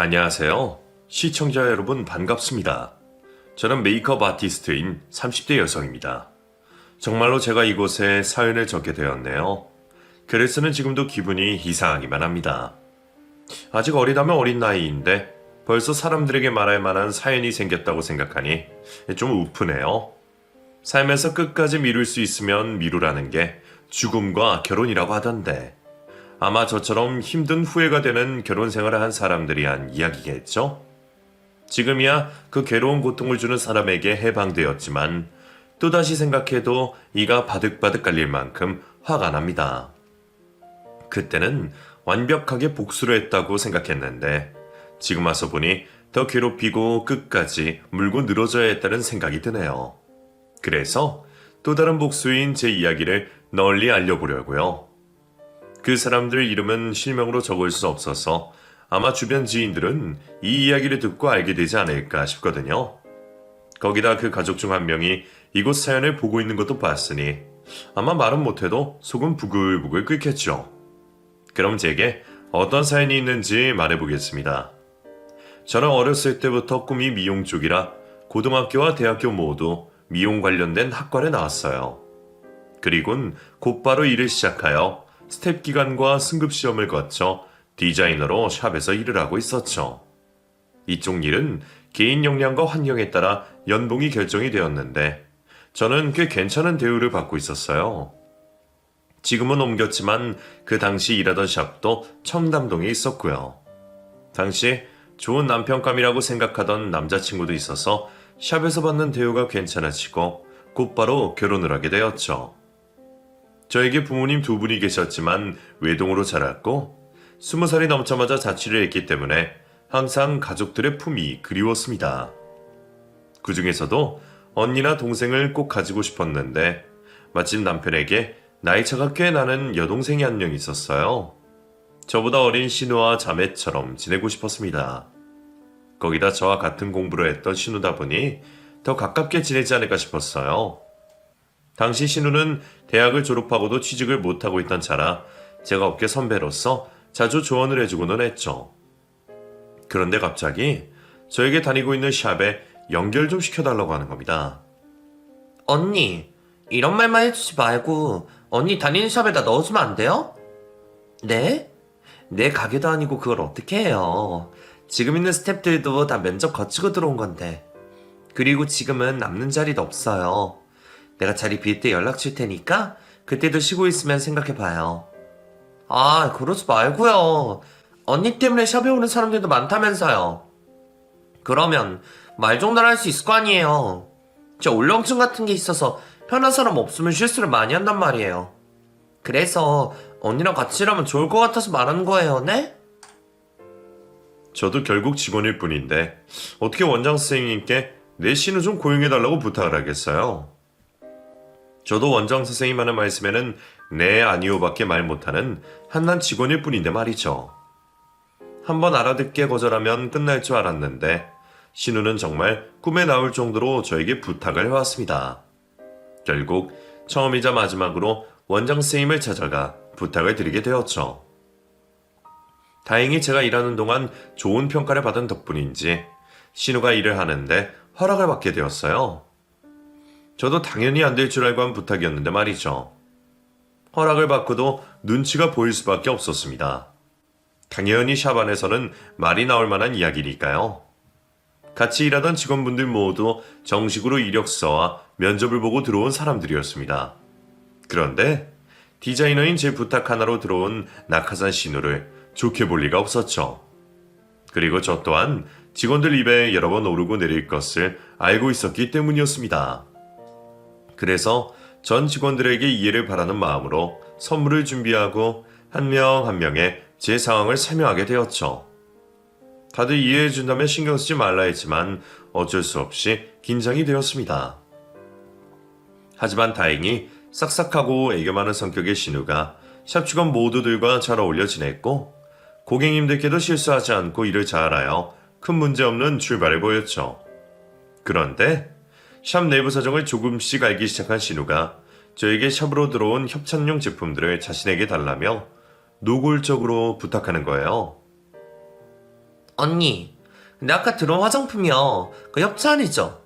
안녕하세요. 시청자 여러분 반갑습니다. 저는 메이크업 아티스트인 30대 여성입니다. 정말로 제가 이곳에 사연을 적게 되었네요. 글을 쓰는 지금도 기분이 이상하기만 합니다. 아직 어리다면 어린 나이인데 벌써 사람들에게 말할 만한 사연이 생겼다고 생각하니 좀 우프네요. 살면서 끝까지 미룰 수 있으면 미루라는 게 죽음과 결혼이라고 하던데 아마 저처럼 힘든 후회가 되는 결혼 생활을 한 사람들이 한 이야기겠죠? 지금이야 그 괴로운 고통을 주는 사람에게 해방되었지만 또다시 생각해도 이가 바득바득 깔릴 만큼 화가 납니다. 그때는 완벽하게 복수를 했다고 생각했는데 지금 와서 보니 더 괴롭히고 끝까지 물고 늘어져야 했다는 생각이 드네요. 그래서 또 다른 복수인 제 이야기를 널리 알려보려고요. 그 사람들 이름은 실명으로 적을 수 없어서 아마 주변 지인들은 이 이야기를 듣고 알게 되지 않을까 싶거든요. 거기다 그 가족 중 한 명이 이곳 사연을 보고 있는 것도 봤으니 아마 말은 못해도 속은 부글부글 끓겠죠. 그럼 제게 어떤 사연이 있는지 말해보겠습니다. 저는 어렸을 때부터 꿈이 미용 쪽이라 고등학교와 대학교 모두 미용 관련된 학과를 나왔어요. 그리곤 곧바로 일을 시작하여 스텝 기간과 승급 시험을 거쳐 디자이너로 샵에서 일을 하고 있었죠. 이쪽 일은 개인 역량과 환경에 따라 연봉이 결정이 되었는데 저는 꽤 괜찮은 대우를 받고 있었어요. 지금은 옮겼지만 그 당시 일하던 샵도 청담동에 있었고요. 당시 좋은 남편감이라고 생각하던 남자친구도 있어서 샵에서 받는 대우가 괜찮아지고 곧바로 결혼을 하게 되었죠. 저에게 부모님 두 분이 계셨지만 외동으로 자랐고 20살이 넘자마자 자취를 했기 때문에 항상 가족들의 품이 그리웠습니다. 그 중에서도 언니나 동생을 꼭 가지고 싶었는데 마침 남편에게 나이차가 꽤 나는 여동생이 한 명 있었어요. 저보다 어린 신우와 자매처럼 지내고 싶었습니다. 거기다 저와 같은 공부를 했던 신우다 보니 더 가깝게 지내지 않을까 싶었어요. 당시 신우는 대학을 졸업하고도 취직을 못하고 있던 차라 제가 업계 선배로서 자주 조언을 해주고는 했죠. 그런데 갑자기 저에게 다니고 있는 샵에 연결 좀 시켜달라고 하는 겁니다. 언니, 이런 말만 해주지 말고 언니 다니는 샵에다 넣어주면 안 돼요? 네? 내 가게도 아니고 그걸 어떻게 해요. 지금 있는 스태프들도 다 면접 거치고 들어온 건데. 그리고 지금은 남는 자리도 없어요. 내가 자리 빌 때 연락 줄 테니까 그때도 쉬고 있으면 생각해봐요. 아, 그러지 말고요. 언니 때문에 샵에 오는 사람들도 많다면서요. 그러면 말 정도는 할 수 있을 거 아니에요. 저 울렁증 같은 게 있어서 편한 사람 없으면 실수를 많이 한단 말이에요. 그래서 언니랑 같이 일하면 좋을 것 같아서 말하는 거예요, 네? 저도 결국 직원일 뿐인데 어떻게 원장 선생님께 내 신우 좀 고용해달라고 부탁을 하겠어요. 저도 원장 선생님 하는 말씀에는 네 아니요 밖에 말 못하는 한난 직원일 뿐인데 말이죠. 한번 알아듣게 거절하면 끝날 줄 알았는데 신우는 정말 꿈에 나올 정도로 저에게 부탁을 해왔습니다. 결국 처음이자 마지막으로 원장 선생님을 찾아가 부탁을 드리게 되었죠. 다행히 제가 일하는 동안 좋은 평가를 받은 덕분인지 신우가 일을 하는데 허락을 받게 되었어요. 저도 당연히 안 될 줄 알고 한 부탁이었는데 말이죠. 허락을 받고도 눈치가 보일 수밖에 없었습니다. 당연히 샵 안에서는 말이 나올 만한 이야기니까요. 같이 일하던 직원분들 모두 정식으로 이력서와 면접을 보고 들어온 사람들이었습니다. 그런데 디자이너인 제 부탁 하나로 들어온 낙하산 신우를 좋게 볼 리가 없었죠. 그리고 저 또한 직원들 입에 여러 번 오르고 내릴 것을 알고 있었기 때문이었습니다. 그래서 전 직원들에게 이해를 바라는 마음으로 선물을 준비하고 한 명 한 명의 제 상황을 설명하게 되었죠. 다들 이해해준다면 신경 쓰지 말라 했지만 어쩔 수 없이 긴장이 되었습니다. 하지만 다행히 싹싹하고 애교 많은 성격의 신우가 샵 직원 모두들과 잘 어울려 지냈고 고객님들께도 실수하지 않고 일을 잘하여 큰 문제 없는 출발을 보였죠. 그런데 샵 내부 사정을 조금씩 알기 시작한 신우가 저에게 샵으로 들어온 협찬용 제품들을 자신에게 달라며 노골적으로 부탁하는 거예요. 언니, 근데 아까 들어온 화장품이요. 그 협찬 아니죠?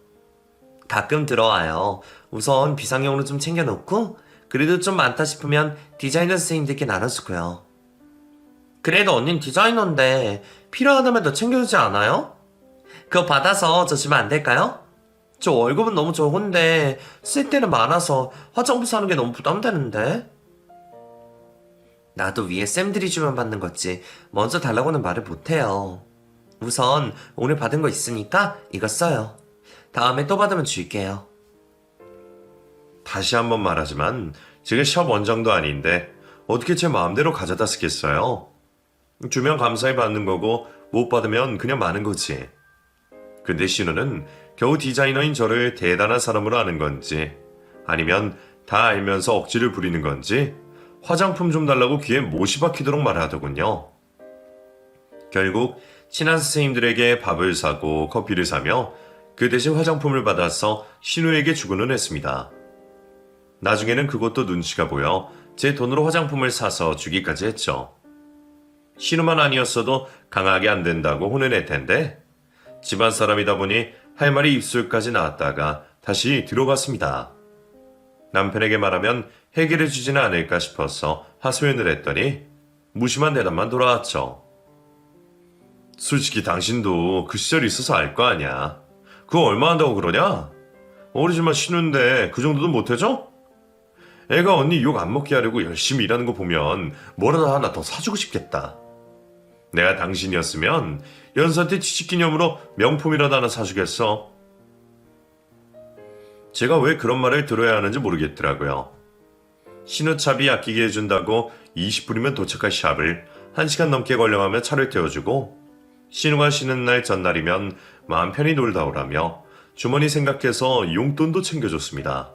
가끔 들어와요. 우선 비상용으로 좀 챙겨놓고, 그래도 좀 많다 싶으면 디자이너 선생님들께 나눠주고요. 그래도 언닌 디자이너인데 필요하다면 더 챙겨주지 않아요? 그거 받아서 저 주면 안 될까요? 저 월급은 너무 적은데 쓸 때는 많아서 화장품 사는 게 너무 부담되는데. 나도 위에 쌤들이 주면 받는 거지 먼저 달라고는 말을 못해요. 우선 오늘 받은 거 있으니까 이거 써요. 다음에 또 받으면 줄게요. 다시 한번 말하지만 제가 샵 원장도 아닌데 어떻게 제 마음대로 가져다 쓰겠어요? 주면 감사히 받는 거고 못 받으면 그냥 마는 거지. 근데 신우는 겨우 디자이너인 저를 대단한 사람으로 아는 건지 아니면 다 알면서 억지를 부리는 건지 화장품 좀 달라고 귀에 못이 박히도록 말하더군요. 결국 친한 선생님들에게 밥을 사고 커피를 사며 그 대신 화장품을 받아서 신우에게 주고는 했습니다. 나중에는 그것도 눈치가 보여 제 돈으로 화장품을 사서 주기까지 했죠. 신우만 아니었어도 강하게 안 된다고 혼을 낼 텐데 집안 사람이다 보니 할 말이 입술까지 나왔다가 다시 들어갔습니다. 남편에게 말하면 해결해 주지는 않을까 싶어서 하소연을 했더니 무심한 대답만 돌아왔죠. 솔직히 당신도 그 시절이 있어서 알 거 아니야. 그거 얼마 한다고 그러냐? 어리지만 신우인데 그 정도도 못해줘? 애가 언니 욕 안 먹게 하려고 열심히 일하는 거 보면 뭐라도 하나 더 사주고 싶겠다. 내가 당신이었으면 연수한테 취직기념으로 명품이라도 하나 사주겠어. 제가 왜 그런 말을 들어야 하는지 모르겠더라고요. 신우차비 아끼게 해준다고 20분이면 도착할 샵을 1시간 넘게 걸려가며 차를 태워주고 신우가 쉬는 날 전날이면 마음 편히 놀다 오라며 주머니 생각해서 용돈도 챙겨줬습니다.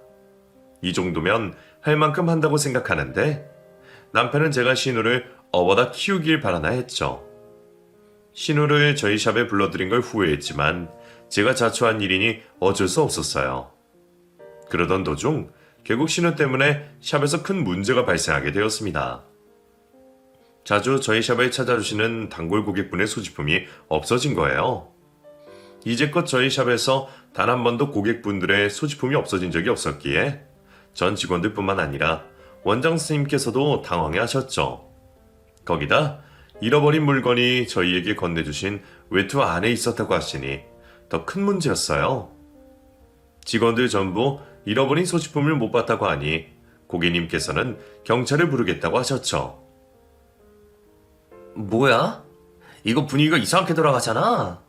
이 정도면 할 만큼 한다고 생각하는데 남편은 제가 신우를 어버다 키우길 바라나 했죠. 신우를 저희 샵에 불러들인 걸 후회했지만 제가 자초한 일이니 어쩔 수 없었어요. 그러던 도중 결국 신우 때문에 샵에서 큰 문제가 발생하게 되었습니다. 자주 저희 샵에 찾아주시는 단골 고객분의 소지품이 없어진 거예요. 이제껏 저희 샵에서 단 한 번도 고객분들의 소지품이 없어진 적이 없었기에 전 직원들뿐만 아니라 원장 스님께서도 당황해 하셨죠. 거기다 잃어버린 물건이 저희에게 건네주신 외투 안에 있었다고 하시니 더 큰 문제였어요. 직원들 전부 잃어버린 소지품을 못 봤다고 하니 고객님께서는 경찰을 부르겠다고 하셨죠. 뭐야? 이거 분위기가 이상하게 돌아가잖아.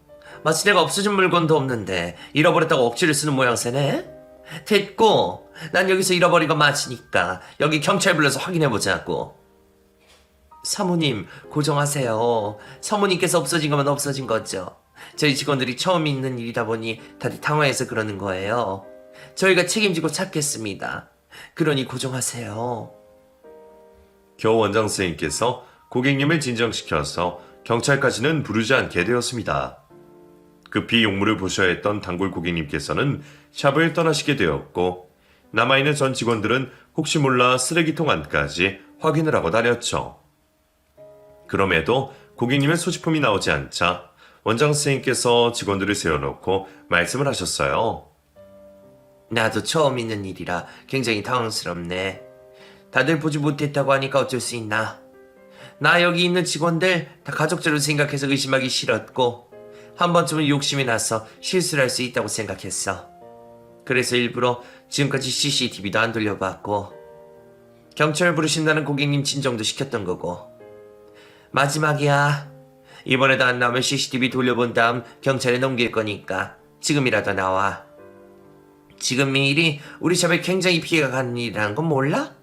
마치 내가 없어진 물건도 없는데 잃어버렸다고 억지를 쓰는 모양새네. 됐고, 난 여기서 잃어버린 거 맞으니까 여기 경찰 불러서 확인해보자고. 사모님, 고정하세요. 사모님께서 없어진 거면 없어진 거죠. 저희 직원들이 처음 있는 일이다 보니 다들 당황해서 그러는 거예요. 저희가 책임지고 찾겠습니다. 그러니 고정하세요. 겨우 원장 선생님께서 고객님을 진정시켜서 경찰까지는 부르지 않게 되었습니다. 급히 용무를 보셔야 했던 단골 고객님께서는 샵을 떠나시게 되었고 남아있는 전 직원들은 혹시 몰라 쓰레기통 안까지 확인을 하고 다녔죠. 그럼에도 고객님의 소지품이 나오지 않자 원장 선생님께서 직원들을 세워놓고 말씀을 하셨어요. 나도 처음 있는 일이라 굉장히 당황스럽네. 다들 보지 못했다고 하니까 어쩔 수 있나. 나 여기 있는 직원들 다 가족처럼 생각해서 의심하기 싫었고 한 번쯤은 욕심이 나서 실수를 할 수 있다고 생각했어. 그래서 일부러 지금까지 CCTV도 안 돌려봤고 경찰 부르신다는 고객님 진정도 시켰던 거고. 마지막이야. 이번에도 안 나오면 CCTV 돌려본 다음 경찰에 넘길 거니까 지금이라도 나와. 지금 이 일이 우리 샵에 굉장히 피해가 가는 일이라는 건 몰라?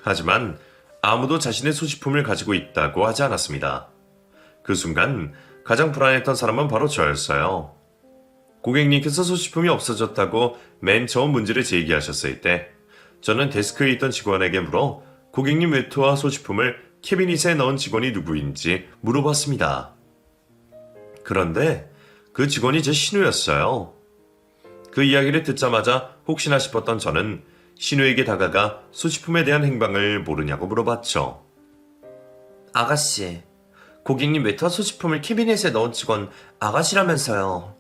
하지만 아무도 자신의 소지품을 가지고 있다고 하지 않았습니다. 그 순간 가장 불안했던 사람은 바로 저였어요. 고객님께서 소지품이 없어졌다고 맨 처음 문제를 제기하셨을 때 저는 데스크에 있던 직원에게 물어 고객님 외투와 소지품을 캐비닛에 넣은 직원이 누구인지 물어봤습니다. 그런데 그 직원이 제 신우였어요. 그 이야기를 듣자마자 혹시나 싶었던 저는 신우에게 다가가 소지품에 대한 행방을 모르냐고 물어봤죠. 아가씨, 고객님 웨터 소지품을 캐비넷에 넣은 직원 아가씨라면서요.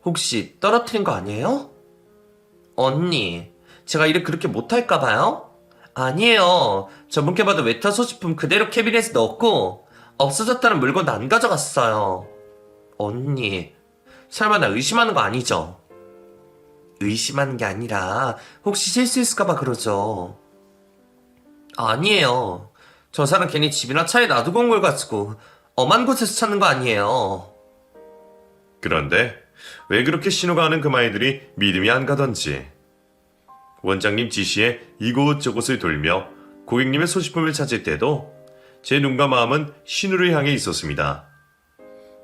혹시 떨어뜨린 거 아니에요? 언니, 제가 일을 그렇게 못할까봐요? 아니에요. 저분께 봐도 웨터 소지품 그대로 캐비넷에 넣었고 없어졌다는 물건 안 가져갔어요. 언니, 설마 나 의심하는 거 아니죠? 의심하는 게 아니라 혹시 실수했을까봐 그러죠. 아니에요. 저 사람 괜히 집이나 차에 놔두고 온 걸 가지고 엄한 곳에서 찾는 거 아니에요. 그런데 왜 그렇게 신우가 하는 그 말들이 믿음이 안 가던지 원장님 지시에 이곳저곳을 돌며 고객님의 소지품을 찾을 때도 제 눈과 마음은 신우를 향해 있었습니다.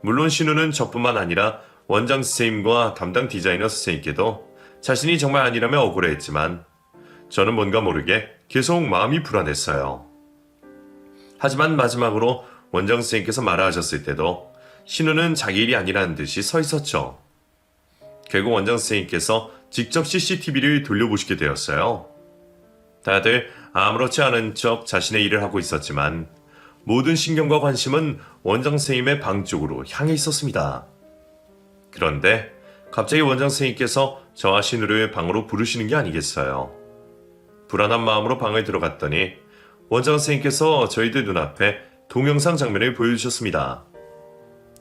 물론 신우는 저뿐만 아니라 원장 선생님과 담당 디자이너 선생님께도 자신이 정말 아니라며 억울해했지만 저는 뭔가 모르게 계속 마음이 불안했어요. 하지만 마지막으로 원장 선생님께서 말하셨을 때도 신우는 자기 일이 아니라는 듯이 서 있었죠. 결국 원장 선생님께서 직접 CCTV를 돌려보시게 되었어요. 다들 아무렇지 않은 척 자신의 일을 하고 있었지만 모든 신경과 관심은 원장 선생님의 방 쪽으로 향해 있었습니다. 그런데 갑자기 원장 선생님께서 저와 신우를 방으로 부르시는 게 아니겠어요. 불안한 마음으로 방을 들어갔더니 원장 선생님께서 저희들 눈앞에 동영상 장면을 보여주셨습니다.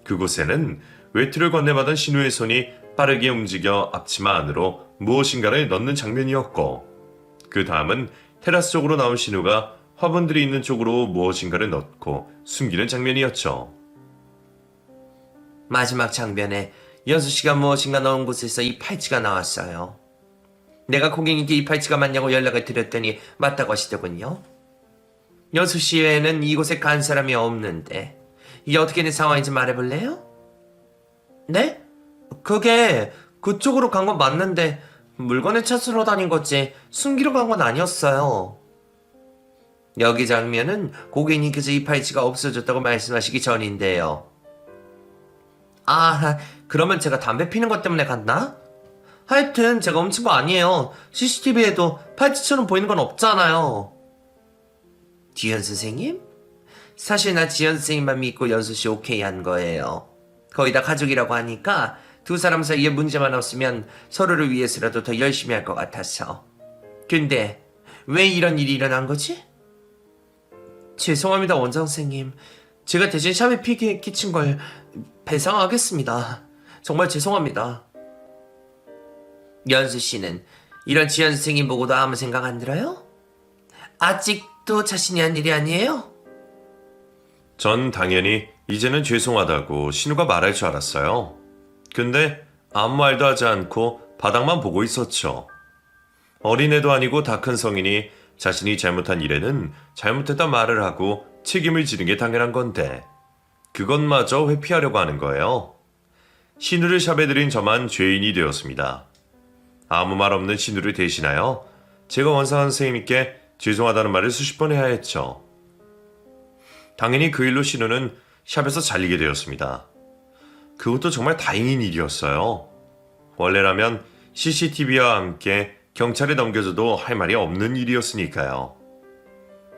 그곳에는 외투를 건네받은 신우의 손이 빠르게 움직여 앞치마 안으로 무엇인가를 넣는 장면이었고 그 다음은 테라스 쪽으로 나온 신우가 화분들이 있는 쪽으로 무엇인가를 넣고 숨기는 장면이었죠. 마지막 장면에 연수씨가 무엇인가 넣은 곳에서 이 팔찌가 나왔어요. 내가 고객님께 이 팔찌가 맞냐고 연락을 드렸더니 맞다고 하시더군요. 연수씨 외에는 이곳에 간 사람이 없는데 이게 어떻게 된 상황인지 말해볼래요? 네? 그게 그쪽으로 간 건 맞는데 물건을 찾으러 다닌 거지 숨기러 간 건 아니었어요. 여기 장면은 고객님께서 이 팔찌가 없어졌다고 말씀하시기 전인데요. 아, 그러면 제가 담배 피는 것 때문에 갔나? 하여튼 제가 훔친 거 아니에요. CCTV에도 팔찌처럼 보이는 건 없잖아요. 지현 선생님? 사실 나 지현 선생님만 믿고 연수씨 오케이 한 거예요. 거의 다 가족이라고 하니까 두 사람 사이에 문제만 없으면 서로를 위해서라도 더 열심히 할 것 같아서. 근데 왜 이런 일이 일어난 거지? 죄송합니다, 원장 선생님. 제가 대신 샵에 피해 끼친 걸 배상하겠습니다. 정말 죄송합니다. 연수 씨는 이런 지연 선생님 보고도 아무 생각 안 들어요? 아직도 자신이 한 일이 아니에요? 전 당연히 이제는 죄송하다고 신우가 말할 줄 알았어요. 근데 아무 말도 하지 않고 바닥만 보고 있었죠. 어린애도 아니고 다 큰 성인이 자신이 잘못한 일에는 잘못했다 말을 하고 책임을 지는 게 당연한 건데 그것마저 회피하려고 하는 거예요. 신우를 샵에 들인 저만 죄인이 되었습니다. 아무 말 없는 신우를 대신하여 제가 원상한 선생님께 죄송하다는 말을 수십 번 해야 했죠. 당연히 그 일로 신우는 샵에서 잘리게 되었습니다. 그것도 정말 다행인 일이었어요. 원래라면 CCTV와 함께 경찰에 넘겨줘도 할 말이 없는 일이었으니까요.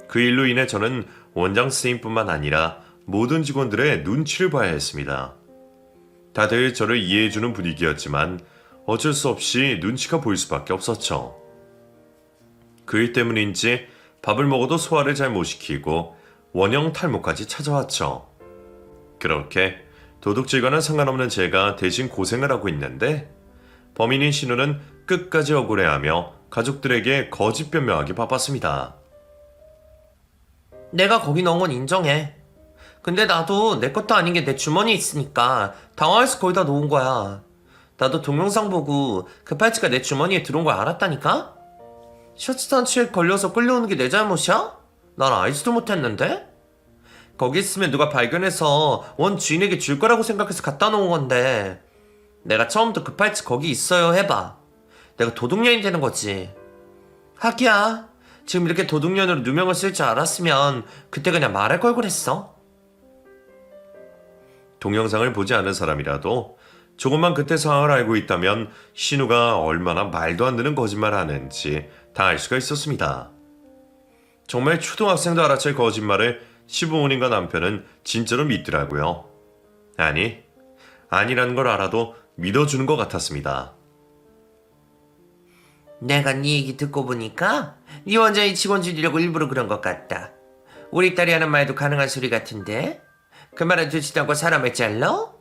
그 일로 인해 저는 원장 선생님뿐만 아니라 모든 직원들의 눈치를 봐야 했습니다. 다들 저를 이해해주는 분위기였지만 어쩔 수 없이 눈치가 보일 수밖에 없었죠. 그 일 때문인지 밥을 먹어도 소화를 잘 못 시키고 원형 탈모까지 찾아왔죠. 그렇게 도둑질과는 상관없는 제가 대신 고생을 하고 있는데 범인인 신우는 끝까지 억울해하며 가족들에게 거짓 변명하기 바빴습니다. 내가 거기 넣은 건 인정해. 근데 나도 내 것도 아닌 게 내 주머니에 있으니까 당황해서 거기다 놓은 거야. 나도 동영상 보고 그 팔찌가 내 주머니에 들어온 걸 알았다니까? 셔츠 단추에 걸려서 끌려오는 게 내 잘못이야? 난 알지도 못했는데? 거기 있으면 누가 발견해서 원 주인에게 줄 거라고 생각해서 갖다 놓은 건데 내가 처음부터 그 팔찌 거기 있어요 해봐. 내가 도둑년이 되는 거지. 하기야, 지금 이렇게 도둑년으로 누명을 쓸 줄 알았으면 그때 그냥 말할 걸 그랬어. 동영상을 보지 않은 사람이라도 조금만 그때 상황을 알고 있다면 신우가 얼마나 말도 안 되는 거짓말을 하는지 다 알 수가 있었습니다. 정말 초등학생도 알아챌 거짓말을 시부모님과 남편은 진짜로 믿더라고요. 아니라는 걸 알아도 믿어주는 것 같았습니다. 내가 네 얘기 듣고 보니까 네 원장이 직원 줄이려고 일부러 그런 것 같다. 우리 딸이 하는 말도 가능한 소리 같은데? 그 말은 듣지도 않고 사람을 잘라?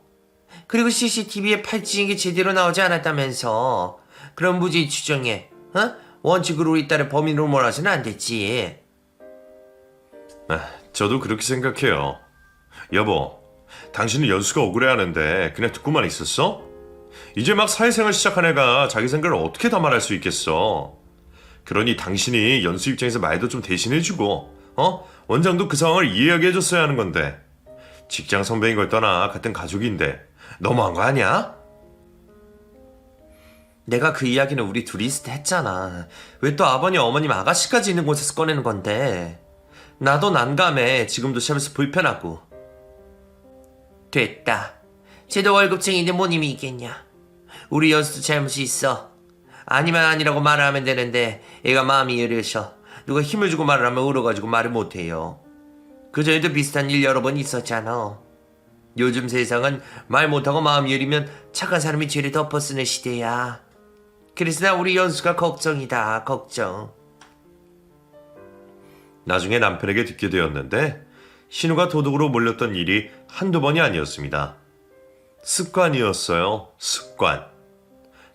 그리고 CCTV에 팔찌인 게 제대로 나오지 않았다면서. 그럼 무죄 추정해. 원칙으로 우리 딸을 범인으로 몰아서는 안 됐지. 저도 그렇게 생각해요. 여보, 당신은 연수가 억울해하는데 그냥 듣고만 있었어? 이제 막 사회생활 시작한 애가 자기 생각을 어떻게 다 말할 수 있겠어? 그러니 당신이 연수 입장에서 말도 좀 대신해주고, 원장도 그 상황을 이해하게 해줬어야 하는 건데. 직장 선배인 걸 떠나 같은 가족인데 너무한 거 아니야? 내가 그 이야기는 우리 둘이서 했잖아. 왜 또 아버님, 어머님, 아가씨까지 있는 곳에서 꺼내는 건데. 나도 난감해. 지금도 샵에서 불편하고. 됐다. 쟤도 월급쟁이인데 뭔 힘이 있겠냐. 우리 연수도 잘못이 있어. 아니면 아니라고 말을 하면 되는데 얘가 마음이 여려서 누가 힘을 주고 말을 하면 울어가지고 말을 못해요. 그전에도 비슷한 일 여러 번 있었잖아. 요즘 세상은 말 못하고 마음 여리면 착한 사람이 죄를 덮어쓰는 시대야. 그래서 나 우리 연수가 걱정이다. 걱정. 나중에 남편에게 듣게 되었는데 신우가 도둑으로 몰렸던 일이 한두 번이 아니었습니다. 습관이었어요. 습관.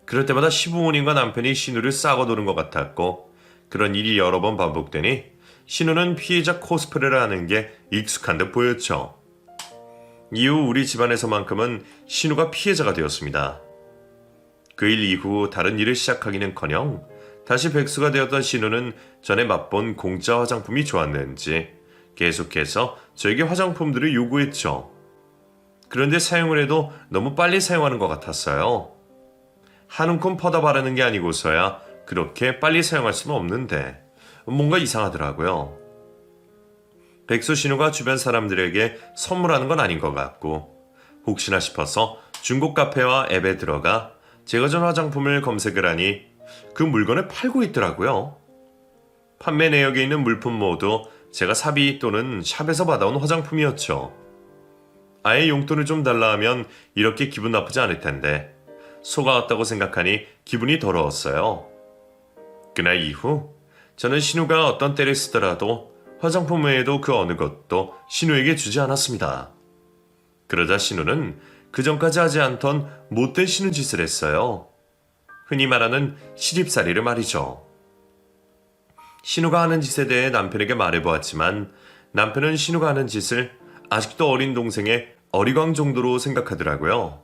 그럴 때마다 시부모님과 남편이 신우를 싸고 도는 것 같았고 그런 일이 여러 번 반복되니 신우는 피해자 코스프레를 하는 게 익숙한 듯 보였죠. 이후 우리 집안에서만큼은 신우가 피해자가 되었습니다. 그 일 이후 다른 일을 시작하기는커녕 다시 백수가 되었던 신우는 전에 맛본 공짜 화장품이 좋았는지 계속해서 저에게 화장품들을 요구했죠. 그런데 사용을 해도 너무 빨리 사용하는 것 같았어요. 한 움큼 퍼다 바르는 게 아니고서야 그렇게 빨리 사용할 수는 없는데 뭔가 이상하더라고요. 백수 신우가 주변 사람들에게 선물하는 건 아닌 것 같고 혹시나 싶어서 중고 카페와 앱에 들어가 제가 전 화장품을 검색을 하니 그 물건을 팔고 있더라고요. 판매 내역에 있는 물품 모두 제가 사비 또는 샵에서 받아온 화장품이었죠. 아예 용돈을 좀 달라 하면 이렇게 기분 나쁘지 않을 텐데 속아왔다고 생각하니 기분이 더러웠어요. 그날 이후 저는 신우가 어떤 때를 쓰더라도 화장품 외에도 그 어느 것도 신우에게 주지 않았습니다. 그러자 신우는 그전까지 하지 않던 못된 신우 짓을 했어요. 흔히 말하는 시집살이를 말이죠. 신우가 하는 짓에 대해 남편에게 말해보았지만 남편은 신우가 하는 짓을 아직도 어린 동생의 어리광 정도로 생각하더라고요.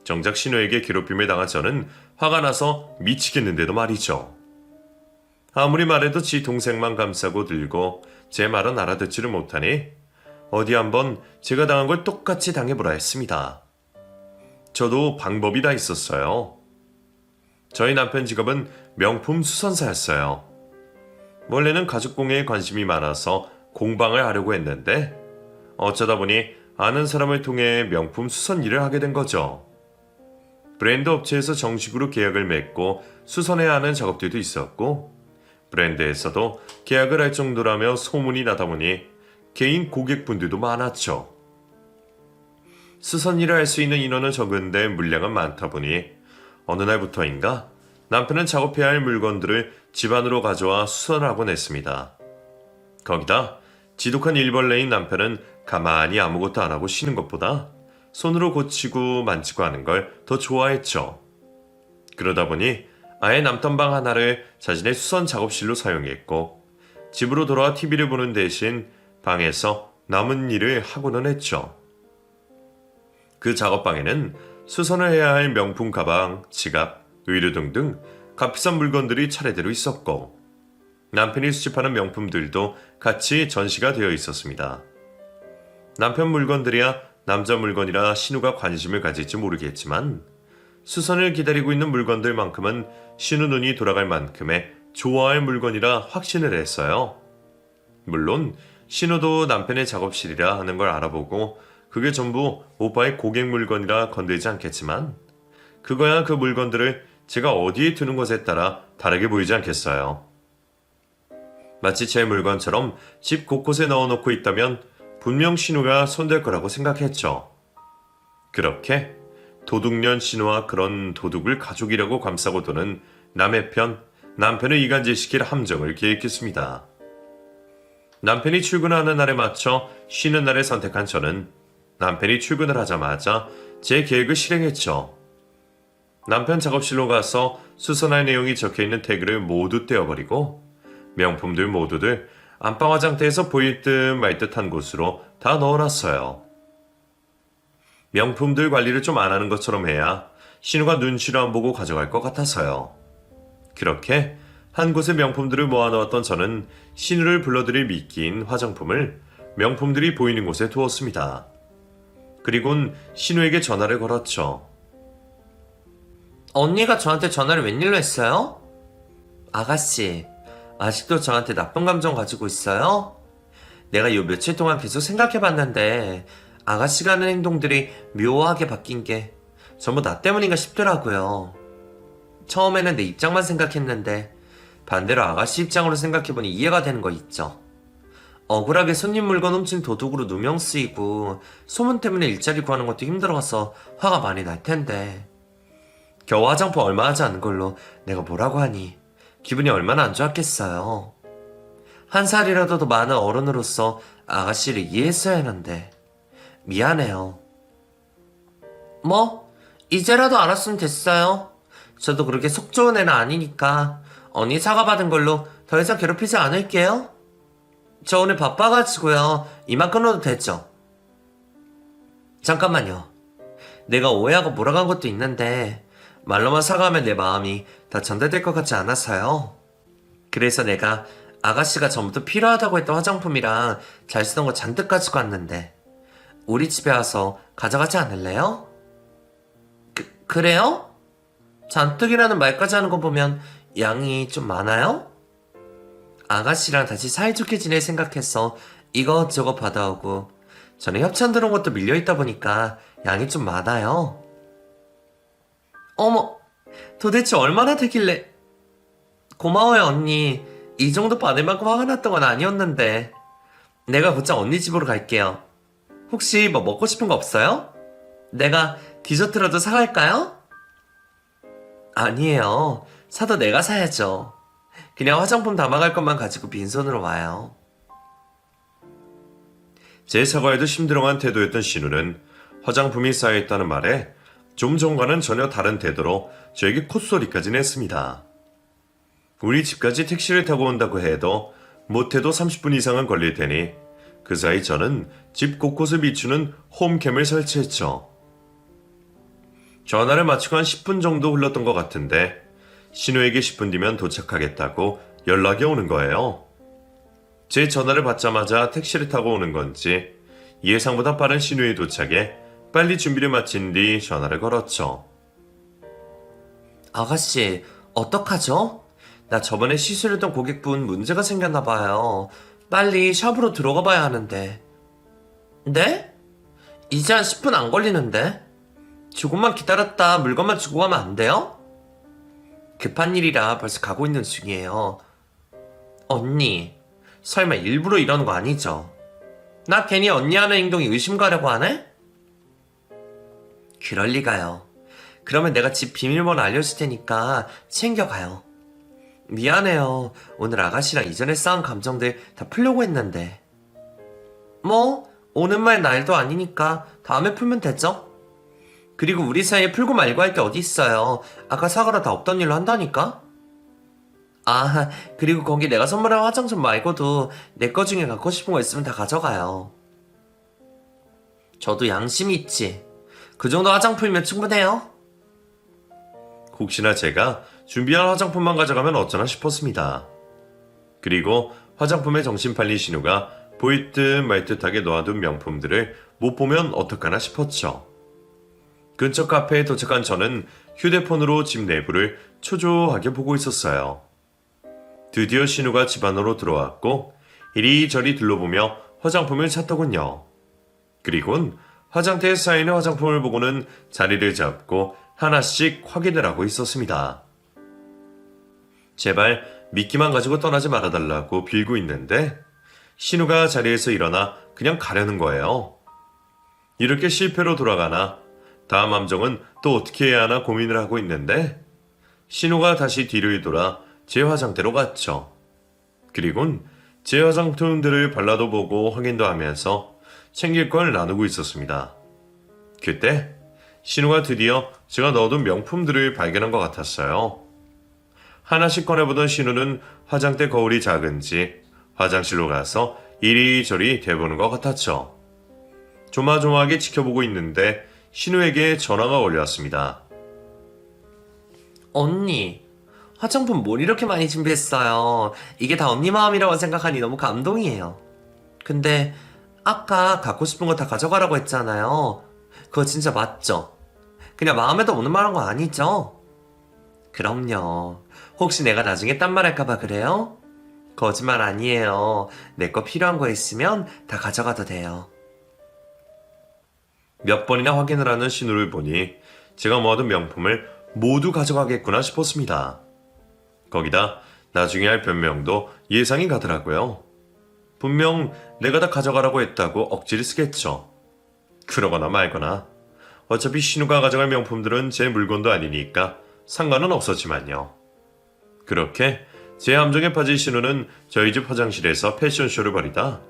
정작 신우에게 괴롭힘을 당한 저는 화가 나서 미치겠는데도 말이죠. 아무리 말해도 지 동생만 감싸고 들고 제 말은 알아듣지를 못하니 어디 한번 제가 당한 걸 똑같이 당해보라 했습니다. 저도 방법이 다 있었어요. 저희 남편 직업은 명품 수선사였어요. 원래는 가죽공예에 관심이 많아서 공방을 하려고 했는데 어쩌다 보니 아는 사람을 통해 명품 수선 일을 하게 된 거죠. 브랜드 업체에서 정식으로 계약을 맺고 수선해야 하는 작업들도 있었고 브랜드에서도 계약을 할 정도라며 소문이 나다 보니 개인 고객분들도 많았죠. 수선 일을 할 수 있는 인원은 적은데 물량은 많다 보니 어느 날부터인가 남편은 작업해야 할 물건들을 집 안으로 가져와 수선하곤 했습니다. 거기다 지독한 일벌레인 남편은 가만히 아무것도 안 하고 쉬는 것보다 손으로 고치고 만지고 하는 걸 더 좋아했죠. 그러다 보니 아예 남편 방 하나를 자신의 수선 작업실로 사용했고 집으로 돌아와 TV를 보는 대신 방에서 남은 일을 하고는 했죠. 그 작업방에는 수선을 해야 할 명품 가방, 지갑, 의류 등등 값비싼 물건들이 차례대로 있었고 남편이 수집하는 명품들도 같이 전시가 되어 있었습니다. 남편 물건들이야 남자 물건이라 신우가 관심을 가질지 모르겠지만 수선을 기다리고 있는 물건들만큼은 신우 눈이 돌아갈 만큼의 좋아할 물건이라 확신을 했어요. 물론 신우도 남편의 작업실이라 하는 걸 알아보고 그게 전부 오빠의 고객 물건이라 건들지 않겠지만 그거야 그 물건들을 제가 어디에 두는 것에 따라 다르게 보이지 않겠어요. 마치 제 물건처럼 집 곳곳에 넣어놓고 있다면 분명 신우가 손댈 거라고 생각했죠. 그렇게 도둑년 신우와 그런 도둑을 가족이라고 감싸고 도는 남의 편, 남편을 이간질시킬 함정을 계획했습니다. 남편이 출근하는 날에 맞춰 쉬는 날을 선택한 저는 남편이 출근을 하자마자 제 계획을 실행했죠. 남편 작업실로 가서 수선할 내용이 적혀있는 태그를 모두 떼어버리고 명품들 모두들 안방 화장대에서 보일 듯 말 듯한 곳으로 다 넣어놨어요. 명품들 관리를 좀 안 하는 것처럼 해야 신우가 눈치를 안 보고 가져갈 것 같아서요. 그렇게 한 곳에 명품들을 모아놓았던 저는 신우를 불러들일 미끼인 화장품을 명품들이 보이는 곳에 두었습니다. 그리곤 신우에게 전화를 걸었죠. 언니가 저한테 전화를 웬일로 했어요? 아가씨, 아직도 저한테 나쁜 감정 가지고 있어요? 내가 요 며칠 동안 계속 생각해봤는데 아가씨가 하는 행동들이 묘하게 바뀐 게 전부 나 때문인가 싶더라고요. 처음에는 내 입장만 생각했는데 반대로 아가씨 입장으로 생각해보니 이해가 되는 거 있죠. 억울하게 손님 물건 훔친 도둑으로 누명 쓰이고 소문 때문에 일자리 구하는 것도 힘들어서 화가 많이 날 텐데 겨우 화장품 얼마 하지 않은 걸로 내가 뭐라고 하니 기분이 얼마나 안 좋았겠어요. 한 살이라도 더 많은 어른으로서 아가씨를 이해했어야 하는데 미안해요. 뭐? 이제라도 알았으면 됐어요. 저도 그렇게 속 좋은 애는 아니니까 언니 사과받은 걸로 더 이상 괴롭히지 않을게요. 저 오늘 바빠가지고요. 이만 끊어도 되죠? 잠깐만요. 내가 오해하고 몰아간 것도 있는데 말로만 사과하면 내 마음이 다 전달될 것 같지 않아서요. 그래서 내가 아가씨가 전부터 필요하다고 했던 화장품이랑 잘 쓰던 거 잔뜩 가지고 왔는데 우리 집에 와서 가져가지 않을래요? 그래요? 잔뜩이라는 말까지 하는 거 보면 양이 좀 많아요? 아가씨랑 다시 사이좋게 지낼 생각해서 이것저것 받아오고 전에 협찬 들어온 것도 밀려있다 보니까 양이 좀 많아요. 어머, 도대체 얼마나 되길래... 고마워요 언니. 이 정도 받을 만큼 화가 났던 건 아니었는데. 내가 곧장 언니 집으로 갈게요. 혹시 뭐 먹고 싶은 거 없어요? 내가 디저트라도 사갈까요? 아니에요. 사도 내가 사야죠. 그냥 화장품 담아갈 것만 가지고 빈손으로 와요. 제 사과에도 심드렁한 태도였던 신우는 화장품이 쌓여있다는 말에 좀 전과는 전혀 다른 태도로 저에게 콧소리까지 냈습니다. 우리 집까지 택시를 타고 온다고 해도 못해도 30분 이상은 걸릴 테니 그 사이 저는 집 곳곳을 비추는 홈캠을 설치했죠. 전화를 마치고 한 10분 정도 흘렀던 것 같은데 신우에게 10분 뒤면 도착하겠다고 연락이 오는 거예요. 제 전화를 받자마자 택시를 타고 오는 건지 예상보다 빠른 신우의 도착에 빨리 준비를 마친 뒤 전화를 걸었죠. 아가씨, 어떡하죠? 나 저번에 시술했던 고객분 문제가 생겼나봐요. 빨리 샵으로 들어가 봐야 하는데. 네? 이제 한 10분 안 걸리는데? 조금만 기다렸다 물건만 주고 가면 안 돼요? 급한 일이라 벌써 가고 있는 중이에요. 언니, 설마 일부러 이러는 거 아니죠? 나 괜히 언니 하는 행동이 의심 가려고 하네? 그럴 리가요. 그러면 내가 집 비밀번호 알려줄 테니까 챙겨가요. 미안해요. 오늘 아가씨랑 이전에 쌓은 감정들 다 풀려고 했는데. 뭐 오는 말 날도 아니니까 다음에 풀면 되죠? 그리고 우리 사이에 풀고 말고 할 게 어디 있어요. 아까 사과라 다 없던 일로 한다니까? 아, 그리고 거기 내가 선물한 화장품 말고도 내 거 중에 갖고 싶은 거 있으면 다 가져가요. 저도 양심이 있지. 그 정도 화장품이면 충분해요. 혹시나 제가 준비한 화장품만 가져가면 어쩌나 싶었습니다. 그리고 화장품에 정신 팔린 신우가 보일 듯 말 듯하게 놓아둔 명품들을 못 보면 어떡하나 싶었죠. 근처 카페에 도착한 저는 휴대폰으로 집 내부를 초조하게 보고 있었어요. 드디어 신우가 집 안으로 들어왔고 이리저리 둘러보며 화장품을 찾더군요. 그리곤 화장대에 쌓이는 화장품을 보고는 자리를 잡고 하나씩 확인을 하고 있었습니다. 제발 미끼만 가지고 떠나지 말아달라고 빌고 있는데 신우가 자리에서 일어나 그냥 가려는 거예요. 이렇게 실패로 돌아가나 다음 함정은 또 어떻게 해야 하나 고민을 하고 있는데 신우가 다시 뒤를 돌아 제 화장대로 갔죠. 그리곤 제 화장품들을 발라도 보고 확인도 하면서 챙길 걸 나누고 있었습니다. 그때 신우가 드디어 제가 넣어둔 명품들을 발견한 것 같았어요. 하나씩 꺼내보던 신우는 화장대 거울이 작은지 화장실로 가서 이리저리 대보는 것 같았죠. 조마조마하게 지켜보고 있는데 신우에게 전화가 걸려왔습니다. 언니, 화장품 뭘 이렇게 많이 준비했어요? 이게 다 언니 마음이라고 생각하니 너무 감동이에요. 근데 아까 갖고 싶은 거 다 가져가라고 했잖아요. 그거 진짜 맞죠? 그냥 마음에도 오는 말 한 거 아니죠? 그럼요. 혹시 내가 나중에 딴 말 할까봐 그래요? 거짓말 아니에요. 내 거 필요한 거 있으면 다 가져가도 돼요. 몇 번이나 확인을 하는 신우를 보니 제가 모아둔 명품을 모두 가져가겠구나 싶었습니다. 거기다 나중에 할 변명도 예상이 가더라고요. 분명 내가 다 가져가라고 했다고 억지를 쓰겠죠. 그러거나 말거나 어차피 신우가 가져갈 명품들은 제 물건도 아니니까 상관은 없었지만요. 그렇게 제 함정에 빠진 신우는 저희 집 화장실에서 패션쇼를 벌이다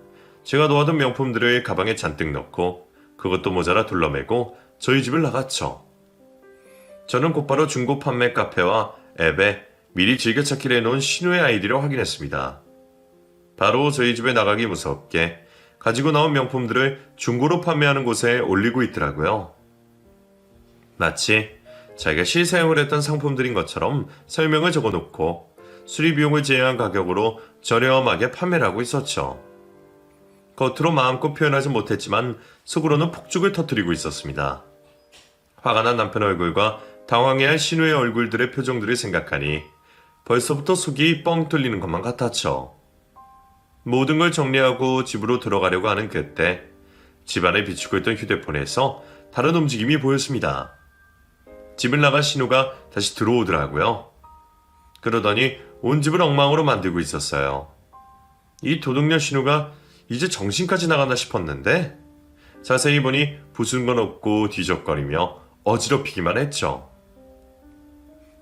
제가 놓아둔 명품들을 가방에 잔뜩 넣고 그것도 모자라 둘러매고 저희 집을 나갔죠. 저는 곧바로 중고 판매 카페와 앱에 미리 즐겨찾기를 해놓은 신우의 아이디를 확인했습니다. 바로 저희 집에 나가기 무섭게 가지고 나온 명품들을 중고로 판매하는 곳에 올리고 있더라고요. 마치 자기가 실사용을 했던 상품들인 것처럼 설명을 적어놓고 수리비용을 제외한 가격으로 저렴하게 판매를 하고 있었죠. 겉으로 마음껏 표현하지 못했지만 속으로는 폭죽을 터뜨리고 있었습니다. 화가 난 남편 얼굴과 당황해할 신우의 얼굴들의 표정들을 생각하니 벌써부터 속이 뻥 뚫리는 것만 같았죠. 모든 걸 정리하고 집으로 들어가려고 하는 그때 집안을 비추고 있던 휴대폰에서 다른 움직임이 보였습니다. 집을 나간 신우가 다시 들어오더라고요. 그러더니 온 집을 엉망으로 만들고 있었어요. 이 도둑년 신우가 이제 정신까지 나갔나 싶었는데 자세히 보니 부순 건 없고 뒤적거리며 어지럽히기만 했죠.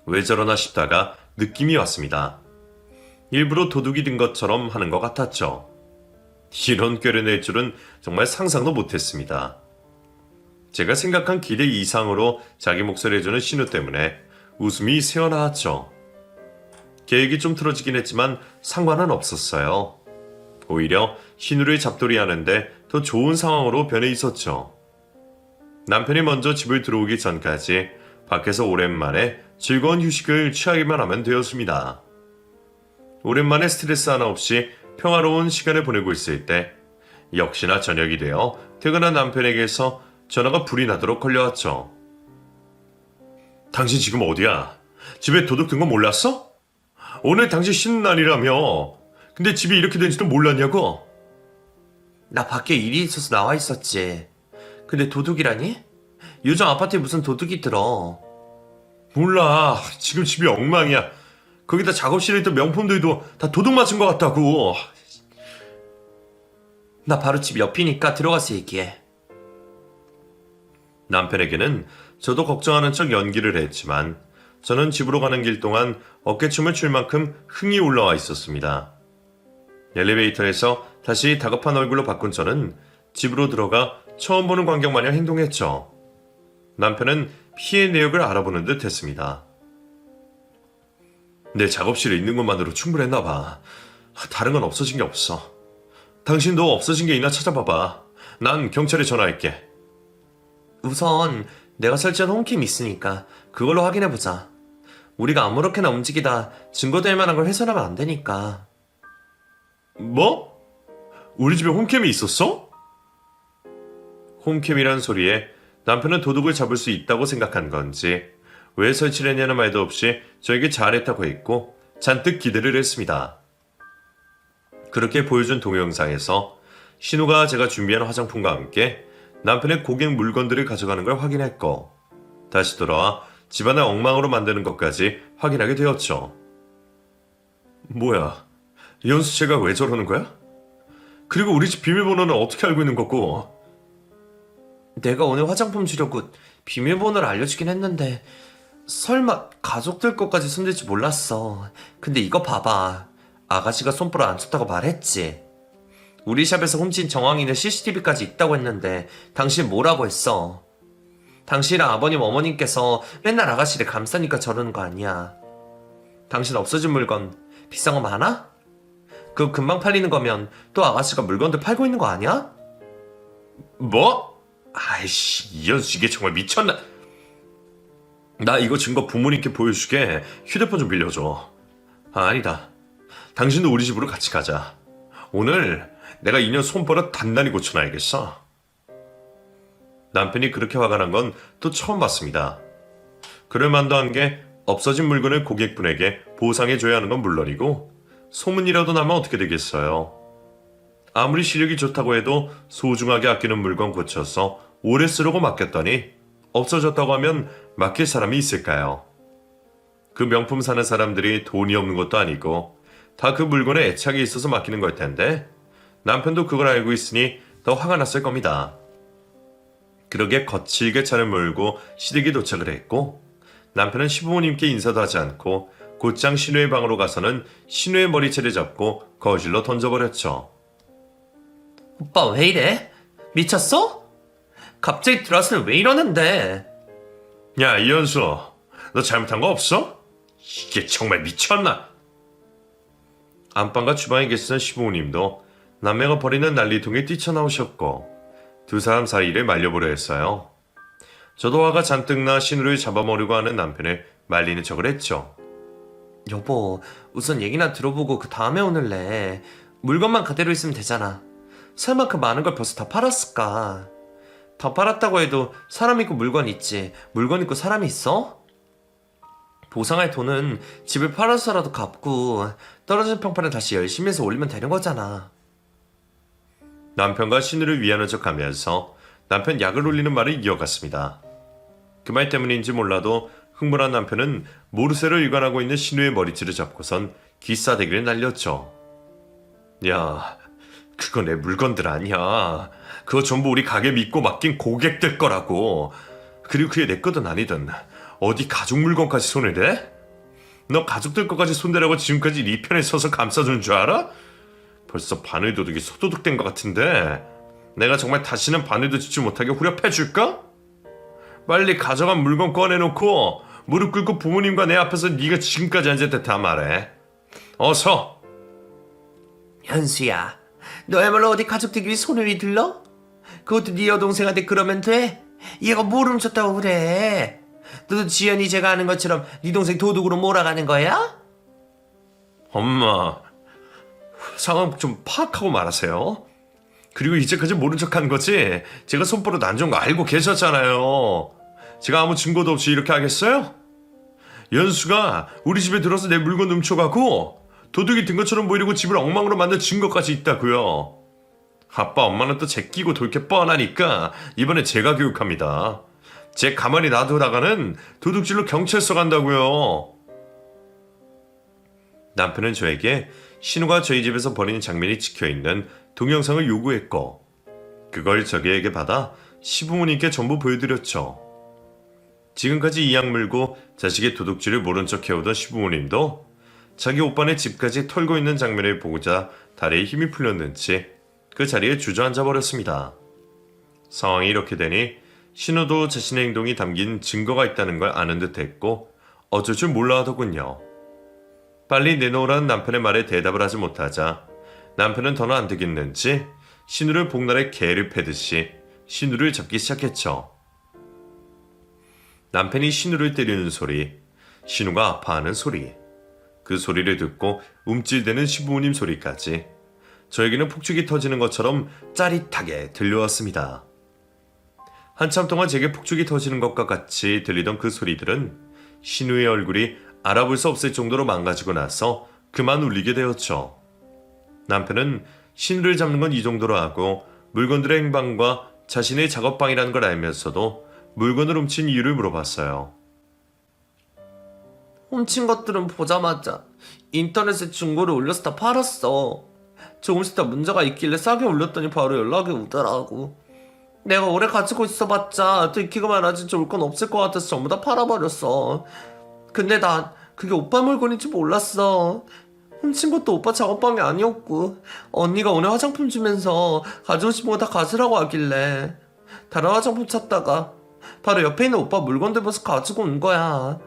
왜 저러나 싶다가 느낌이 왔습니다. 일부러 도둑이 든 것처럼 하는 것 같았죠. 이런 꾀를 낼 줄은 정말 상상도 못했습니다. 제가 생각한 기대 이상으로 자기 몫을 해주는 신우 때문에 웃음이 새어나왔죠. 계획이 좀 틀어지긴 했지만 상관은 없었어요. 오히려 신우를 잡돌이하는데 더 좋은 상황으로 변해 있었죠. 남편이 먼저 집을 들어오기 전까지 밖에서 오랜만에 즐거운 휴식을 취하기만 하면 되었습니다. 오랜만에 스트레스 하나 없이 평화로운 시간을 보내고 있을 때 역시나 저녁이 되어 퇴근한 남편에게서 전화가 불이 나도록 걸려왔죠. 당신 지금 어디야? 집에 도둑 든 거 몰랐어? 오늘 당신 쉬는 날이라며. 근데 집이 이렇게 된지도 몰랐냐고? 나 밖에 일이 있어서 나와 있었지. 근데 도둑이라니? 요즘 아파트에 무슨 도둑이 들어. 몰라. 지금 집이 엉망이야. 거기다 작업실에 있던 명품들도 다 도둑 맞은 것 같다고. 나 바로 집 옆이니까 들어가서 얘기해. 남편에게는 저도 걱정하는 척 연기를 했지만 저는 집으로 가는 길 동안 어깨춤을 출 만큼 흥이 올라와 있었습니다. 엘리베이터에서 다시 다급한 얼굴로 바꾼 저는 집으로 들어가 처음 보는 광경 마냥 행동했죠. 남편은 피해 내역을 알아보는 듯 했습니다. 내 작업실에 있는 것만으로 충분했나 봐. 다른 건 없어진 게 없어. 당신도 없어진 게 있나 찾아봐봐. 난 경찰에 전화할게. 우선 내가 설치한 홈캠 있으니까 그걸로 확인해보자. 우리가 아무렇게나 움직이다 증거될 만한 걸 훼손하면 안 되니까. 뭐? 우리 집에 홈캠이 있었어? 홈캠이란 소리에 남편은 도둑을 잡을 수 있다고 생각한 건지 왜 설치를 했냐는 말도 없이 저에게 잘했다고 했고 잔뜩 기대를 했습니다. 그렇게 보여준 동영상에서 신우가 제가 준비한 화장품과 함께 남편의 고객 물건들을 가져가는 걸 확인했고 다시 돌아와 집안을 엉망으로 만드는 것까지 확인하게 되었죠. 뭐야, 연수 쟤가 왜 저러는 거야? 그리고 우리 집 비밀번호는 어떻게 알고 있는 거고? 내가 오늘 화장품 주려고 비밀번호를 알려주긴 했는데 설마 가족들 것까지 손댈지 몰랐어. 근데 이거 봐봐. 아가씨가 손보라 안 좋다고 말했지. 우리 샵에서 훔친 정황이는 CCTV까지 있다고 했는데 당신 뭐라고 했어? 당신이랑 아버님 어머님께서 맨날 아가씨를 감싸니까 저러는 거 아니야. 당신 없어진 물건 비싼 거 많아? 그거 금방 팔리는 거면 또 아가씨가 물건들 팔고 있는 거 아니야? 뭐? 아이씨, 이연수 이게 정말 미쳤나? 나 이거 증거 부모님께 보여주게 휴대폰 좀 빌려줘. 아니다. 당신도 우리 집으로 같이 가자. 오늘 내가 이년 손버릇 단단히 고쳐놔야겠어. 남편이 그렇게 화가 난 건 또 처음 봤습니다. 그럴만도 한 게 없어진 물건을 고객분에게 보상해줘야 하는 건 물론이고 소문이라도 나면 어떻게 되겠어요. 아무리 실력이 좋다고 해도 소중하게 아끼는 물건 고쳐서 오래 쓰려고 맡겼더니 없어졌다고 하면 맡길 사람이 있을까요? 그 명품 사는 사람들이 돈이 없는 것도 아니고 다 그 물건에 애착이 있어서 맡기는 걸 텐데 남편도 그걸 알고 있으니 더 화가 났을 겁니다. 그러게 거칠게 차를 몰고 시댁에 도착을 했고 남편은 시부모님께 인사도 하지 않고 곧장 신우의 방으로 가서는 신우의 머리채를 잡고 거실로 던져버렸죠. 오빠 왜 이래? 미쳤어? 갑자기 들어왔으면 왜 이러는데? 야, 이현수, 너 잘못한 거 없어? 이게 정말 미쳤나? 안방과 주방에 계시던 시부모님도 남매가 벌이는 난리통에 뛰쳐나오셨고 두 사람 사이를 말려보려 했어요. 저도 화가 잔뜩 나 신우를 잡아먹으려고 하는 남편을 말리는 척을 했죠. 여보, 우선 얘기나 들어보고 그 다음에 오늘래. 물건만 그대로 있으면 되잖아. 설마 그 많은 걸 벌써 다 팔았을까? 다 팔았다고 해도 사람 있고 물건 있지. 물건 있고 사람이 있어? 보상할 돈은 집을 팔아서라도 갚고 떨어진 평판을 다시 열심히 해서 올리면 되는 거잖아. 남편과 신우를 위하는 척하면서 남편 약을 올리는 말을 이어갔습니다. 그 말 때문인지 몰라도 흥분한 남편은 모르쇠로 일관하고 있는 신우의 머리채를 잡고선 기싸대기를 날렸죠. 야, 그거 내 물건들 아니야. 그거 전부 우리 가게 믿고 맡긴 고객들 거라고. 그리고 그게 내 거든 아니든 어디 가족 물건까지 손을 대? 너 가족들 거까지 손대라고 지금까지 네 편에 서서 감싸준 줄 알아? 벌써 바늘 도둑이 소도둑된 것 같은데 내가 정말 다시는 바늘도 짚지 못하게 후려패줄까? 빨리 가져간 물건 꺼내놓고 무릎 꿇고 부모님과 내 앞에서 네가 지금까지 앉았다 다 말해. 어서. 현수야, 너야말로 어디 가족들끼리 손을 위들러? 그것도 네 여동생한테 그러면 돼? 얘가 뭘 훔쳤다고 그래? 너도 지연이 제가 아는 것처럼 네 동생 도둑으로 몰아가는 거야? 엄마, 상황 좀 파악하고 말하세요. 그리고 이제까지 모른 척한 거지 제가 손버릇 안 좋은 거 알고 계셨잖아요. 제가 아무 증거도 없이 이렇게 하겠어요? 연수가 우리 집에 들어서 내 물건 훔쳐가고 도둑이 든 것처럼 보이려고 집을 엉망으로 만든 증거까지 있다고요. 아빠 엄마는 또 제끼고 돌 게 뻔하니까 이번에 제가 교육합니다. 제 가만히 놔두다가는 도둑질로 경찰서 간다고요. 남편은 저에게 신우가 저희 집에서 벌이는 장면이 찍혀있는 동영상을 요구했고 그걸 저에게 받아 시부모님께 전부 보여드렸죠. 지금까지 이악 물고 자식의 도둑질을 모른 척 해오던 시부모님도 자기 오빠네 집까지 털고 있는 장면을 보고자 다리에 힘이 풀렸는지 그 자리에 주저앉아 버렸습니다. 상황이 이렇게 되니 신우도 자신의 행동이 담긴 증거가 있다는 걸 아는 듯 했고 어쩔 줄 몰라 하더군요. 빨리 내놓으라는 남편의 말에 대답을 하지 못하자 남편은 더는 안 되겠는지 신우를 복날에 개를 패듯이 신우를 잡기 시작했죠. 남편이 신우를 때리는 소리, 신우가 아파하는 소리, 그 소리를 듣고 움찔대는 시부모님 소리까지 저에게는 폭죽이 터지는 것처럼 짜릿하게 들려왔습니다. 한참 동안 제게 폭죽이 터지는 것과 같이 들리던 그 소리들은 신우의 얼굴이 알아볼 수 없을 정도로 망가지고 나서 그만 울리게 되었죠. 남편은 신우를 잡는 건 이 정도로 하고 물건들의 행방과 자신의 작업방이라는 걸 알면서도 물건을 훔친 이유를 물어봤어요. 훔친 것들은 보자마자 인터넷에 중고를 올려서 다 팔았어. 조금씩 다 문제가 있길래 싸게 올렸더니 바로 연락이 오더라고. 내가 오래 가지고 있어봤자 들키고만 하지 좋을 건 없을 것 같아서 전부 다 팔아버렸어. 근데 난 그게 오빠 물건인지 몰랐어. 훔친 것도 오빠 작업방이 아니었고 언니가 오늘 화장품 주면서 가지고 싶은 거 다 가지라고 하길래 다른 화장품 찾다가 바로 옆에 있는 오빠 물건들 보서 가지고 온 거야.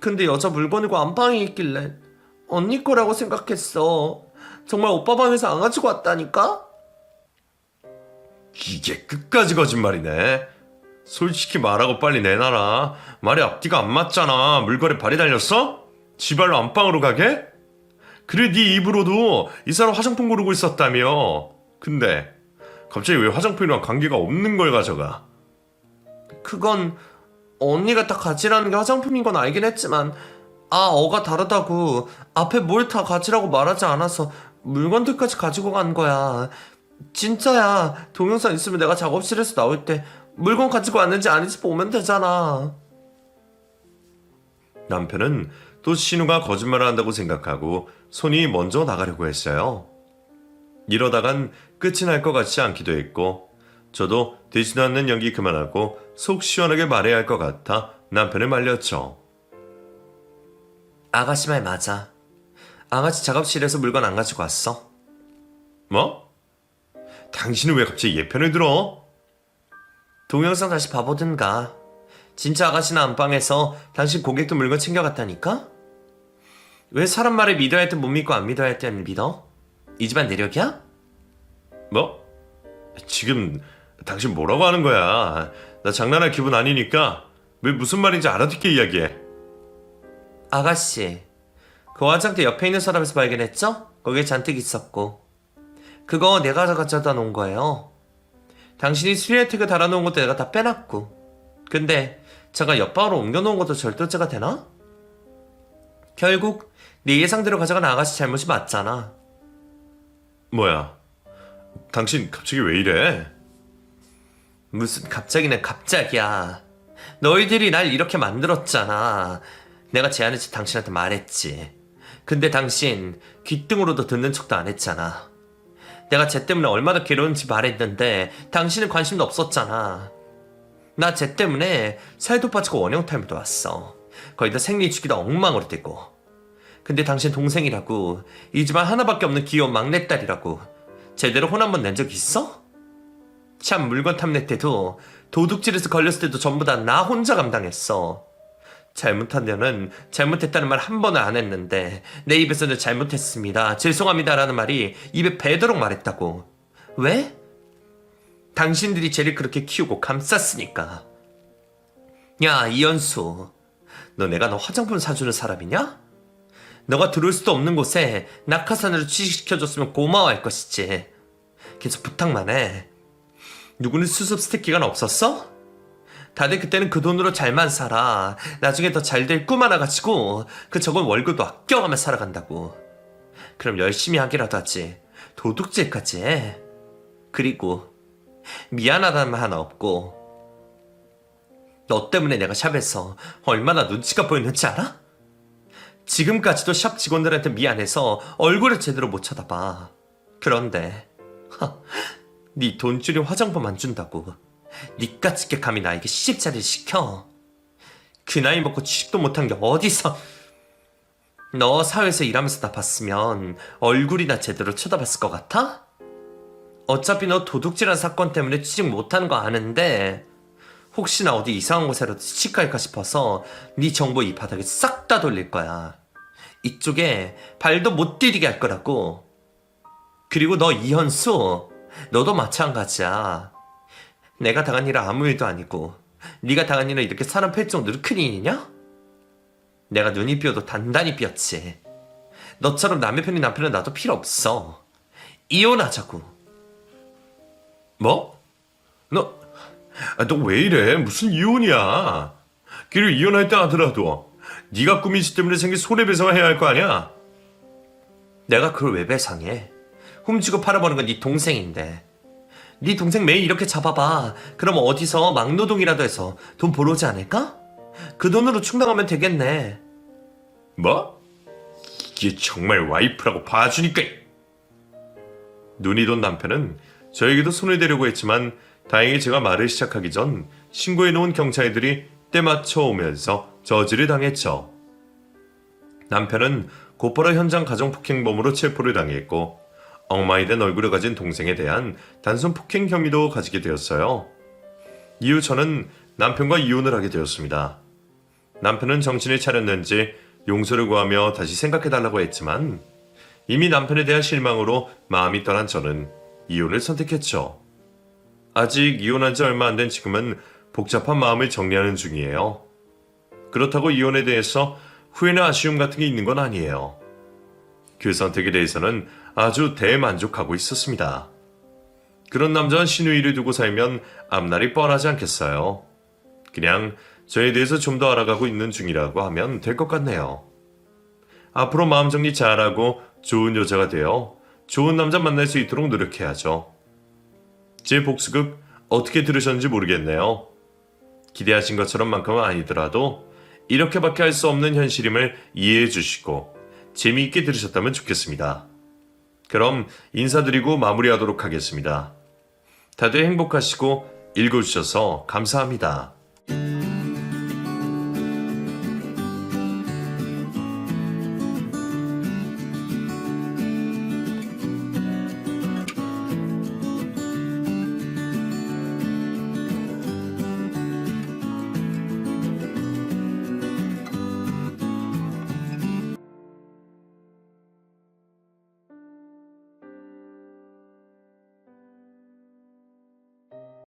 근데 여자 물건이고 안방에 있길래 언니 거라고 생각했어. 정말 오빠 방에서 안 가지고 왔다니까? 이게 끝까지 거짓말이네. 솔직히 말하고 빨리 내놔라. 말이 앞뒤가 안 맞잖아. 물건에 발이 달렸어? 지발로 안방으로 가게? 그래 네 입으로도 이 사람 화장품 고르고 있었다며. 근데 갑자기 왜 화장품이랑 관계가 없는 걸 가져가? 그건 언니가 다 가지라는 게 화장품인 건 알긴 했지만 어가 다르다고 앞에 뭘 다 가지라고 말하지 않아서 물건들까지 가지고 간 거야. 진짜야. 동영상 있으면 내가 작업실에서 나올 때 물건 가지고 왔는지 아닌지 보면 되잖아. 남편은 또 신우가 거짓말을 한다고 생각하고 손이 먼저 나가려고 했어요. 이러다간 끝이 날 것 같지 않기도 했고 저도 되지도 않는 연기 그만하고 속 시원하게 말해야 할 것 같아 남편을 말렸죠. 아가씨 말 맞아. 아가씨 작업실에서 물건 안 가지고 왔어. 뭐? 당신은 왜 갑자기 얘 편을 들어? 동영상 다시 봐보든가. 진짜 아가씨는 안방에서 당신 고객도 물건 챙겨갔다니까? 왜 사람 말을 믿어야 할 땐 못 믿고 안 믿어야 할 땐 믿어? 이 집안 내력이야? 뭐? 지금 당신 뭐라고 하는 거야? 나 장난할 기분 아니니까 왜 무슨 말인지 알아듣게 이야기해. 아가씨, 그 화장대 옆에 있는 서랍에서 발견했죠? 거기에 잔뜩 있었고 그거 내가 가져다 놓은 거예요. 당신이 수리혜택을 달아놓은 것도 내가 다 빼놨고 근데 제가 옆방으로 옮겨놓은 것도 절도죄가 되나? 결국 네 예상대로 가져간 아가씨 잘못이 맞잖아. 뭐야? 당신 갑자기 왜 이래? 무슨 갑자기는 갑자기야. 너희들이 날 이렇게 만들었잖아. 내가 제안했지 당신한테 말했지. 근데 당신 귓등으로도 듣는 척도 안 했잖아. 내가 쟤 때문에 얼마나 괴로운지 말했는데 당신은 관심도 없었잖아. 나 쟤 때문에 살도 빠지고 원형탈모도 왔어. 거의 다 생리 주기도 엉망으로 되고. 근데 당신 동생이라고 이 집안 하나밖에 없는 귀여운 막내딸이라고 제대로 혼 한 번 낸 적 있어? 참 물건 탐낼 때도 도둑질에서 걸렸을 때도 전부 다 나 혼자 감당했어. 잘못한 년은 잘못했다는 말 한 번을 안 했는데 내 입에서는 잘못했습니다. 죄송합니다라는 말이 입에 배도록 말했다고. 왜? 당신들이 쟤를 그렇게 키우고 감쌌으니까. 야 이현수, 너 내가 너 화장품 사주는 사람이냐? 너가 들어올 수도 없는 곳에 낙하산으로 취직시켜줬으면 고마워할 것이지. 계속 부탁만 해. 누구는 수습 스티키가 없었어? 다들 그때는 그 돈으로 잘만 살아. 나중에 더 잘 될 꿈 하나 가지고 그 적은 월급도 아껴가며 살아간다고. 그럼 열심히 하기라도 하지. 도둑질까지 해. 그리고 미안하다는 말 하나 없고. 너 때문에 내가 샵에서 얼마나 눈치가 보였는지 알아? 지금까지도 샵 직원들한테 미안해서 얼굴을 제대로 못 쳐다봐. 그런데 네 돈줄이 화장품 안 준다고 니까짓게 감히 나에게 시집살이를 시켜. 그 나이 먹고 취직도 못한 게 어디서. 너 사회에서 일하면서 나 봤으면 얼굴이나 제대로 쳐다봤을 것 같아? 어차피 너 도둑질한 사건 때문에 취직 못하는 거 아는데 혹시나 어디 이상한 곳에라도 취직할까 싶어서 네 정보 이 바닥에 싹 다 돌릴 거야. 이쪽에 발도 못 디디게 할 거라고. 그리고 너 이현수, 너도 마찬가지야. 내가 당한 일은 아무 일도 아니고 네가 당한 일은 이렇게 사람 팰 정도로 큰 일이냐? 내가 눈이 삐어도 단단히 삐었지. 너처럼 남의 편인 남편은 나도 필요 없어. 이혼하자고. 뭐? 너 왜 이래? 무슨 이혼이야? 그리고 이혼할 때 하더라도 네가 꾸민 시 때문에 생긴 손해배상을 해야 할 거 아니야? 내가 그걸 왜 배상해? 훔치고 팔아버린 건 네 동생인데. 네 동생 매일 이렇게 잡아봐. 그럼 어디서 막노동이라도 해서 돈 벌어오지 않을까? 그 돈으로 충당하면 되겠네. 뭐? 이게 정말 와이프라고 봐주니까. 눈이 돈 남편은 저에게도 손을 대려고 했지만 다행히 제가 말을 시작하기 전 신고해놓은 경찰들이 때맞춰 오면서 저지를 당했죠. 남편은 곧바로 현장 가정폭행범으로 체포를 당했고 엉망이 된 얼굴을 가진 동생에 대한 단순 폭행 혐의도 가지게 되었어요. 이후 저는 남편과 이혼을 하게 되었습니다. 남편은 정신을 차렸는지 용서를 구하며 다시 생각해달라고 했지만 이미 남편에 대한 실망으로 마음이 떠난 저는 이혼을 선택했죠. 아직 이혼한 지 얼마 안 된 지금은 복잡한 마음을 정리하는 중이에요. 그렇다고 이혼에 대해서 후회나 아쉬움 같은 게 있는 건 아니에요. 그 선택에 대해서는 아주 대만족하고 있었습니다. 그런 남자와 신우이를 두고 살면 앞날이 뻔하지 않겠어요. 그냥 저에 대해서 좀 더 알아가고 있는 중이라고 하면 될 것 같네요. 앞으로 마음 정리 잘하고 좋은 여자가 되어 좋은 남자 만날 수 있도록 노력해야죠. 제 복수극 어떻게 들으셨는지 모르겠네요. 기대하신 것처럼만큼은 아니더라도 이렇게밖에 할 수 없는 현실임을 이해해 주시고 재미있게 들으셨다면 좋겠습니다. 그럼 인사드리고 마무리하도록 하겠습니다. 다들 행복하시고 읽어주셔서 감사합니다.